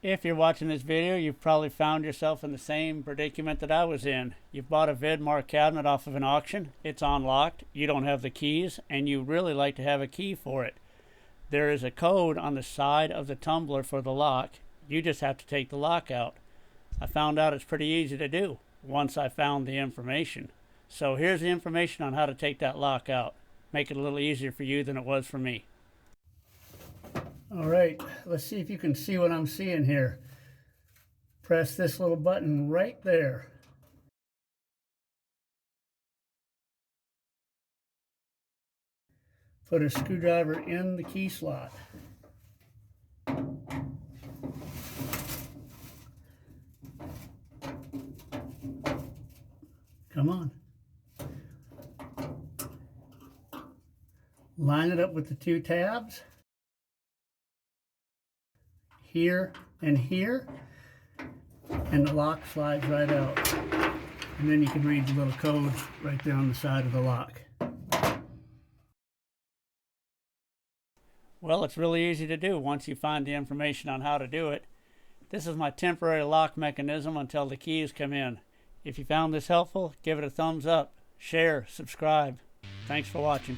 If you're watching this video, you've probably found yourself in the same predicament that I was in. You've bought a Vidmar cabinet off of an auction, it's unlocked, you don't have the keys, and you really like to have a key for it. There is a code on the side of the tumbler for the lock. You just have to take the lock out. I found out it's pretty easy to do once I found the information. So here's the information on how to take that lock out. Make it a little easier for you than it was for me. All right, let's see if you can see what I'm seeing here. Press this little button right there. Put a screwdriver in the key slot. Come on. Line it up with the two tabs. Here and here. And the lock slides right out. And then you can read the little code right there on the side of the lock. Well, it's really easy to do once you find the information on how to do it. This is my temporary lock mechanism until the keys come in. If you found this helpful, give it a thumbs up, share, subscribe. Thanks for watching.